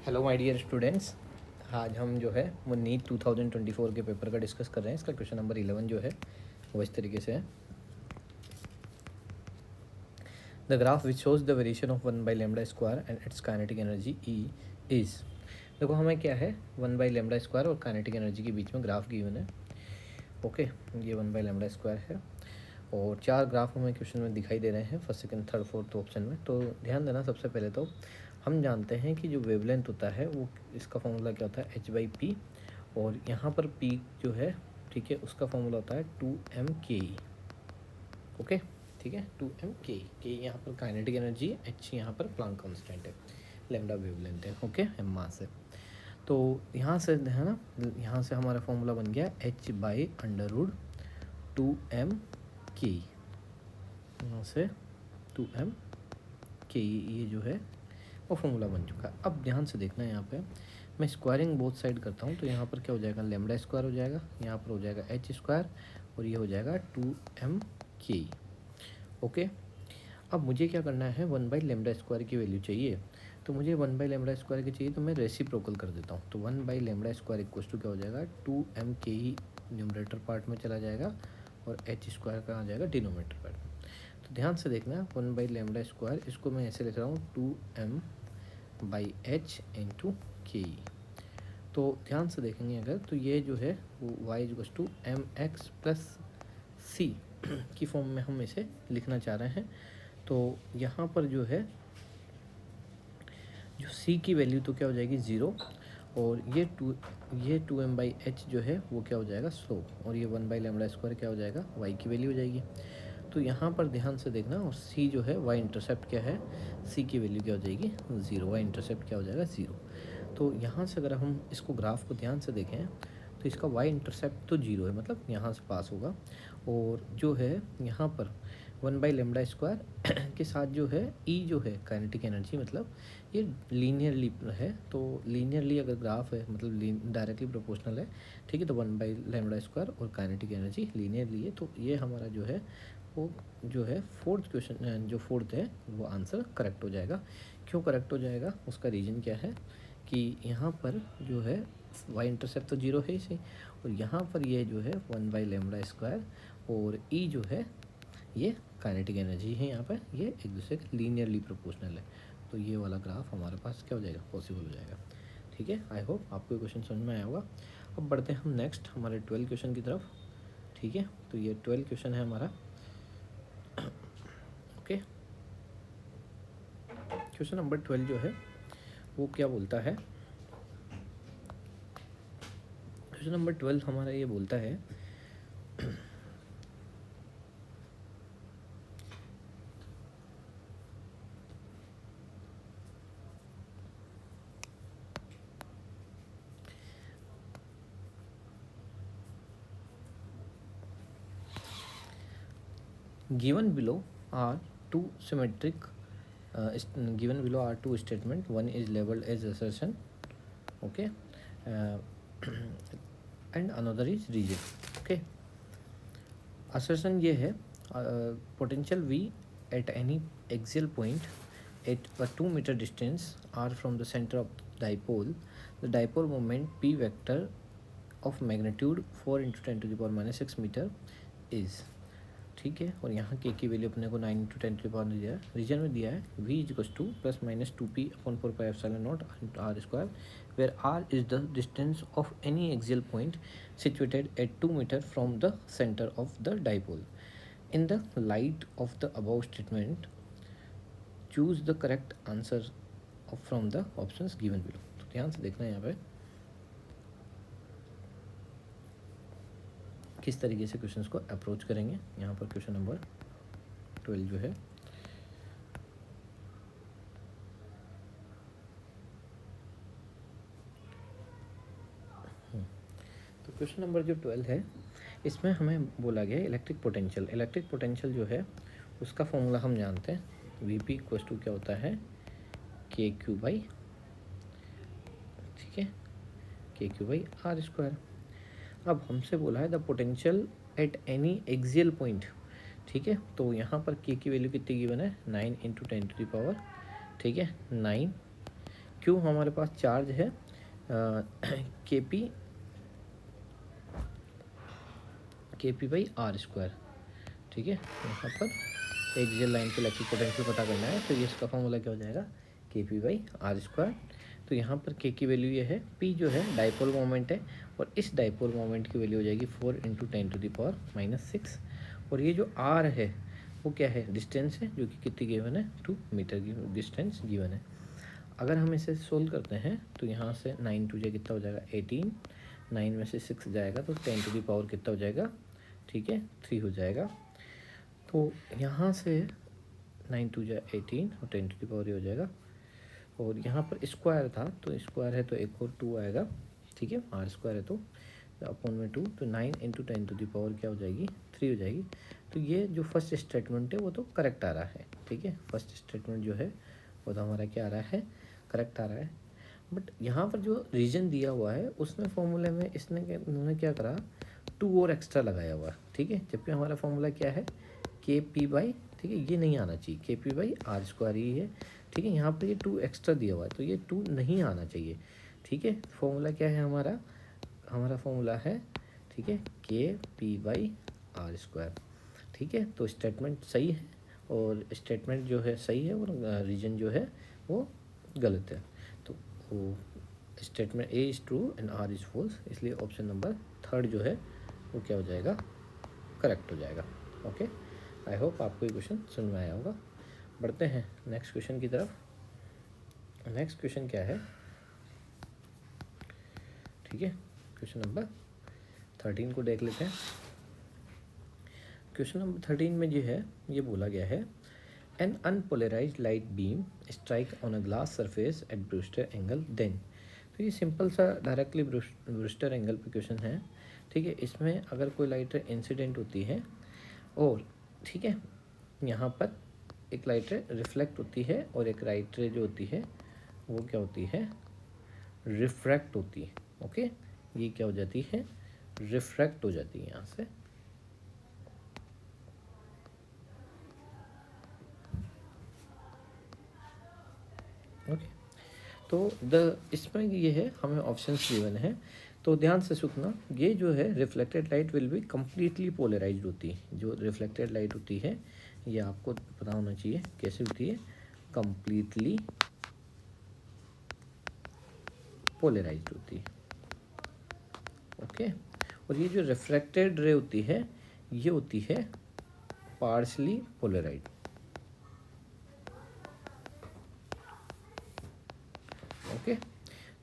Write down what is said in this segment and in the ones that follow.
Hello my dear students. आज हम जो है वो नीट 2024 के पेपर का डिस्कस कर रहे हैं। इसका क्वेश्चन नंबर 11 जो है वो इस तरीके से है। The graph which shows the variation of 1 by lambda square and it's kinetic energy E is. देखो हमें क्या है 1 बाई लेमडा स्क्वायर और काइनेटिक एनर्जी के बीच में ग्राफ गिवन है। ओके, ये 1 बाई लेमडा स्क्वायर है और 4 ग्राफ हमें क्वेश्चन में दिखाई दे रहे हैं first second third fourth option में। तो ध्यान देना, सबसे पहले तो हम जानते हैं कि जो वेवलेंथ होता है वो इसका फॉर्मूला क्या होता है h/p, और यहाँ पर p जो है ठीक है उसका फॉर्मूला होता है 2m/ke। ओके ठीक है, 2m/ke। के यहाँ पर काइनेटिक एनर्जी है, h यहाँ पर प्लांक कांस्टेंट है, लैम्डा वेवलेंथ है, ओके m मास है। तो यहाँ से है ना, यहाँ से हमारा फॉर्मूला बन गया h/√2m/ke। यहाँ से 2m/ke ये जो है वो फॉर्मूला बन चुका है। अब ध्यान से देखना है, यहाँ पे मैं स्क्वायरिंग बोथ साइड करता हूँ तो यहाँ पर क्या हो जाएगा, लेमडा स्क्वायर हो जाएगा, यहाँ पर हो जाएगा h स्क्वायर और ये हो जाएगा 2m/ke। ओके, अब मुझे क्या करना है, 1 बाई लेमडा स्क्वायर की वैल्यू चाहिए। तो मुझे 1 बाई लेमडा स्क्वायर की चाहिए तो मैं रेसिप्रोकल कर देता हूँ। तो 1 by lambda square equal to क्या हो जाएगा, 2m/ke ही न्यूमरेटर पार्ट में चला जाएगा और h स्क्वायर का आ जाएगा डिनोमिनेटर पार्ट में। तो ध्यान से देखना, 1 बाई लेमडा स्क्वायर इसको मैं ऐसे लिख रहा हूँ 2m/h इंटू के। तो ध्यान से देखेंगे अगर तो ये जो है वो y equal to mx plus c की फॉर्म में हम इसे लिखना चाह रहे हैं। तो यहाँ पर जो है जो c की वैल्यू तो क्या हो जाएगी 0, और ये 2m/h जो है वो क्या हो जाएगा स्लोप, और ये 1 बाई लेमडा स्क्वायर क्या हो जाएगा y की वैल्यू हो जाएगी। तो यहाँ पर ध्यान से देखना, और c जो है y इंटरसेप्ट क्या है, c की वैल्यू क्या हो जाएगी 0, y इंटरसेप्ट क्या हो जाएगा 0। तो यहाँ से अगर हम इसको ग्राफ को ध्यान से देखें तो इसका y इंटरसेप्ट तो 0 है, मतलब यहाँ से पास होगा, और जो है यहाँ पर 1 बाई लेमडा स्क्वायर के साथ जो है ई जो है काइनेटिक एनर्जी, मतलब ये लीनियरली है। तो लीनियरली अगर ग्राफ है मतलब डायरेक्टली प्रोपोर्शनल है, ठीक है। तो 1 बाई लेमडा स्क्वायर और काइनेटिक एनर्जी लीनियरली है। तो ये हमारा जो है वो जो है फोर्थ क्वेश्चन जो फोर्थ है वो आंसर करेक्ट हो जाएगा। क्यों करेक्ट हो जाएगा, उसका रीज़न क्या है कि यहाँ पर जो है वाई इंटरसेप्ट तो 0 है इसे, और यहाँ पर ये जो है 1 बाई लेमडा स्क्वायर और ई जो है ये काइनेटिक एनर्जी है, यहाँ पर ये एक दूसरे के लीनियरली प्रोपोर्शनल है। तो ये वाला ग्राफ हमारे पास क्या हो जाएगा, पॉसिबल हो जाएगा। ठीक है, आई होप आपको ये क्वेश्चन समझ में आया होगा। अब बढ़ते हैं हम नेक्स्ट हमारे 12 क्वेश्चन की तरफ। ठीक है, तो ये 12 क्वेश्चन है हमारा। ओके, क्वेश्चन नंबर 12 जो है वो क्या बोलता है, क्वेश्चन नंबर 12 हमारा ये बोलता है given below are two symmetric given below are two statement, one is labeled as assertion, okay, uh, and another is reason। okay, assertion ये है potential V at any axial point at a 2 meter distance r from the center of dipole, the dipole moment p vector of magnitude 4 into 10 to the power minus 6 meter is। ठीक है, और यहाँ के की value अपने को 9 into 10 to the power दिया है, रीजन में दिया है v equals to plus minus 2p/4πε0 r square, where r is the distance of any axial point situated at 2 metre from the centre of the dipole. In the light of the above statement choose the correct answer from the options given below. तो ध्यान से देखना है यहाँ पे किस तरीके से क्वेश्चंस को अप्रोच करेंगे। यहाँ पर क्वेश्चन नंबर 12 जो है तो क्वेश्चन नंबर जो 12 है इसमें हमें बोला गया इलेक्ट्रिक पोटेंशियल। इलेक्ट्रिक पोटेंशियल जो है उसका फॉर्मूला हम जानते हैं, वी पी इक्वल टू क्या होता है के क्यू बाई, ठीक है, के क्यू बाई आर स्क्वायर। अब हमसे बोला है the potential at any axial point, ठीक है। तो यहाँ पर के की वैल्यू कितनी गिवन है 9 into 10 to the power, ठीक है 9। क्यों हमारे पास चार्ज है के पी बाई आर स्क्वायर, ठीक है। यहाँ पर एक जेल लाइन पे इलेक्ट्रिक पोटेंशियल पता करना है, तो ये इसका फॉर्मूला क्या हो जाएगा, के पी बाई आर स्क्वायर। तो यहाँ पर के की वैल्यू ये है, पी जो है डाइपोल मोमेंट है, और इस डाइपोल मोमेंट की वैल्यू हो जाएगी 4 × 10⁻⁻⁶। और ये जो आर है वो क्या है, डिस्टेंस है, जो कि कितनी गिवन है, 2 मीटर की डिस्टेंस गिवन है। अगर हम इसे सोल्व करते हैं तो यहाँ से 9 2 कितना हो जाएगा 18, 9 में से 6 जाएगा तो 10⁻⁴ कितना हो जाएगा, ठीक है 3 हो जाएगा। तो यहाँ से 9 2 18 और 10⁻⁴ हो जाएगा, और यहाँ पर स्क्वायर था तो स्क्वायर है तो एक और 2 आएगा, ठीक है, आर स्क्वायर है तो अपॉन में 2, तो 9 × 10⁻⁴ क्या हो जाएगी, 3 हो जाएगी। तो ये जो फर्स्ट स्टेटमेंट है वो तो करेक्ट आ रहा है, ठीक है, फर्स्ट स्टेटमेंट जो है वो तो हमारा क्या आ रहा है, करेक्ट आ रहा है। बट यहाँ पर जो रीजन दिया हुआ है उसमें फॉर्मूले में इन्होंने क्या करा, 2 और एक्स्ट्रा लगाया हुआ, ठीक है, जबकि हमारा फॉर्मूला क्या है, के पी बाई, ठीक है, ये नहीं आना चाहिए, के पी बाई आर स्क्वायर ही है, ठीक है। यहाँ पर ये 2 एक्स्ट्रा दिया हुआ है तो ये 2 नहीं आना चाहिए, ठीक है। फॉर्मूला क्या है हमारा फॉर्मूला है, ठीक है, के पी बाई आर स्क्वायर, ठीक है। तो स्टेटमेंट सही है और स्टेटमेंट जो है सही है और रीजन जो है वो गलत है। तो वो statement A is true and R is false, इसलिए ऑप्शन नंबर 3 जो है वो क्या हो जाएगा, करेक्ट हो जाएगा। ओके, आई होप आपको ये क्वेश्चन समझ में आया होगा। बढ़ते हैं नेक्स्ट क्वेश्चन की तरफ। नेक्स्ट क्वेश्चन क्या है, ठीक है, क्वेश्चन नंबर 13 को देख लेते हैं। क्वेश्चन नंबर 13 में जो है ये बोला गया है, an unpolarised light beam strike on a glass surface at Brewster angle then. तो ये सिंपल सा डायरेक्टली ब्रूस्टर एंगल पे क्वेश्चन है, ठीक है। इसमें अगर कोई लाइट इंसिडेंट होती है और, ठीक है, यहाँ पर एक लाइट रिफ्लेक्ट होती है और एक लाइट जो होती है वो क्या होती है, रिफ्रैक्ट होती है। ओके, ये क्या हो जाती है, रिफ्रैक्ट हो जाती है यहाँ से। ओके, तो इसमें ये है, हमें ऑप्शंस गिवन है, तो ध्यान से सुनना। ये जो है reflected light will be completely polarised होती है। जो रिफ्लेक्टेड लाइट होती है ये आपको पता होना चाहिए कैसे होती है, कम्प्लीटली पोलराइज्ड होती है। ओके, और ये जो रिफ्रैक्टेड रे होती है ये होती है पार्शली पोलराइज्ड। ओके,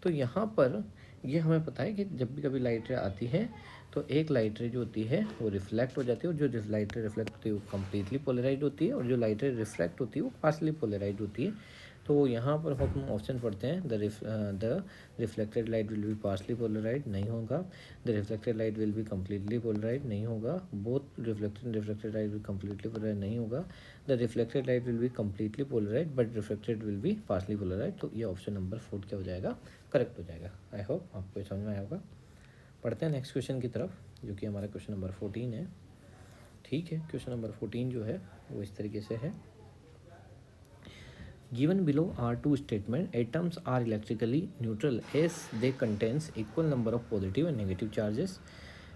तो यहाँ पर ये हमें पता है कि जब भी कभी लाइट रे आती है तो एक लाइट रे जो होती है वो रिफ्लेक्ट हो जाती है, और जो लाइट रे रिफ्लेक्ट होती है वो कम्प्लीटली पोलराइज्ड होती है, और जो लाइट रे रिफ्रैक्ट होती है वो पार्शली पोलराइज्ड होती है। तो यहाँ पर हम ऑप्शन पढ़ते हैं, the reflected light will be partially polarized, नहीं होगा। The reflected light will be completely polarized, नहीं होगा। Both reflected light will completely polarized, नहीं होगा। The reflected light will be completely polarized but reflected will be partially polarized. तो ये option number 4 क्या हो जाएगा, करेक्ट हो जाएगा। आई होप आपको समझ में आया होगा। पढ़ते हैं नेक्स्ट क्वेश्चन की तरफ, जो कि हमारा क्वेश्चन नंबर 14 है, ठीक है। क्वेश्चन नंबर 14 जो है वो इस तरीके से है, given below are two statements, atoms are electrically neutral as they contains equal number of positive and negative charges.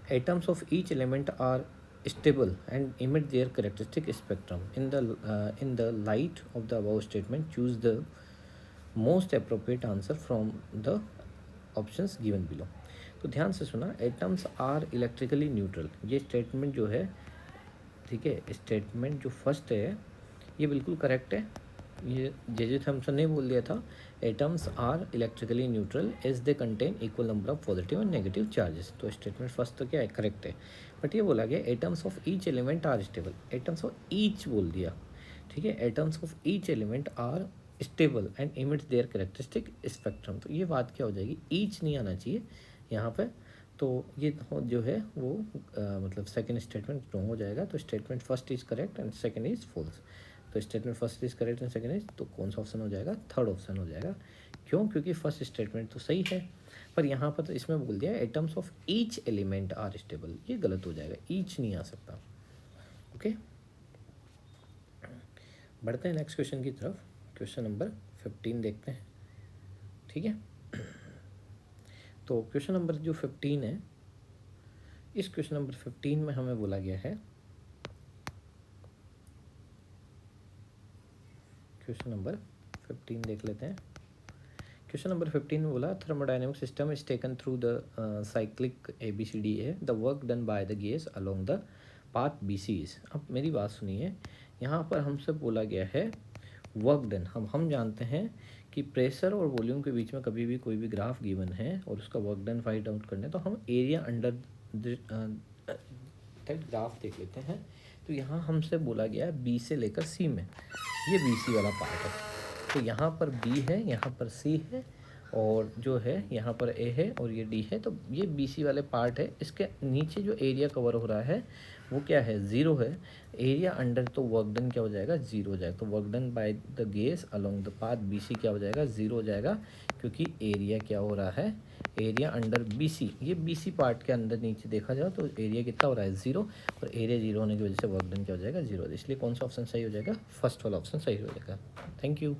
Atoms of each element are stable and emit their characteristic spectrum. In the light of the above statement, choose the most appropriate answer from the options given below. तो ध्यान से सुना, atoms are electrically neutral, ये statement जो है, ठीक है, statement जो फर्स्ट है ये बिल्कुल करेक्ट है। ये जे थॉमसन ने बोल दिया था, atoms are electrically neutral as they contain equal number of positive and negative charges. तो स्टेटमेंट फर्स्ट तो क्या है, करेक्ट है। बट ये बोला गया atoms of each element are stable, atoms of each बोल दिया, ठीक है, atoms of each element are stable and emits their characteristic spectrum. तो ये बात क्या हो जाएगी, ईच नहीं आना चाहिए यहाँ पर, तो ये जो है वो मतलब सेकंड स्टेटमेंट रॉन्ग हो जाएगा। तो statement first is correct and second is false. तो statement first is correct and second is, तो कौन सा ऑप्शन हो जाएगा, थर्ड ऑप्शन हो जाएगा। क्यों, क्योंकि फर्स्ट स्टेटमेंट तो सही है, पर यहाँ पर तो इसमें बोल दिया atoms of each element are stable, ये गलत हो जाएगा, ईच नहीं आ सकता। ओके, बढ़ते हैं नेक्स्ट क्वेश्चन की तरफ। क्वेश्चन नंबर 15 देखते हैं। ठीक है। तो क्वेश्चन नंबर जो 15 है, इस क्वेश्चन नंबर 15 में हमें बोला गया है, क्वेश्चन नंबर 15 देख लेते हैं। क्वेश्चन नंबर 15 में बोला thermodynamic system is taken through the cyclic ABCDA, the work done by the gas along the path BC is. अब मेरी बात सुनिए, यहाँ पर हमसे बोला गया है वर्क डन। हम जानते हैं कि प्रेशर और वॉल्यूम के बीच में कभी भी कोई भी ग्राफ गिवन है और उसका वर्क डन फाइंड आउट करना है, तो हम एरिया अंडर दैट ग्राफ देख लेते हैं। तो यहाँ हमसे बोला गया है B से लेकर C में, ये BC वाला पार्ट है। तो यहाँ पर B है, यहाँ पर C है, और जो है यहाँ पर A है और ये D है। तो ये BC वाले पार्ट है। इसके नीचे जो एरिया कवर हो रहा है वो क्या है, 0 है। एरिया अंडर, तो वर्क डन क्या हो जाएगा, 0 हो जाएगा। तो work done by the gas along the path BC क्या हो जाएगा, 0 हो जाएगा, क्योंकि एरिया क्या हो रहा है, एरिया अंडर BC, ये BC पार्ट के अंदर नीचे देखा जाए तो एरिया कितना हो रहा है, 0, और एरिया 0 होने की वजह से वर्क डन क्या हो जाएगा, 0। इसलिए कौन सा ऑप्शन सही हो जाएगा, फर्स्ट वाला ऑप्शन सही हो जाएगा। Thank you.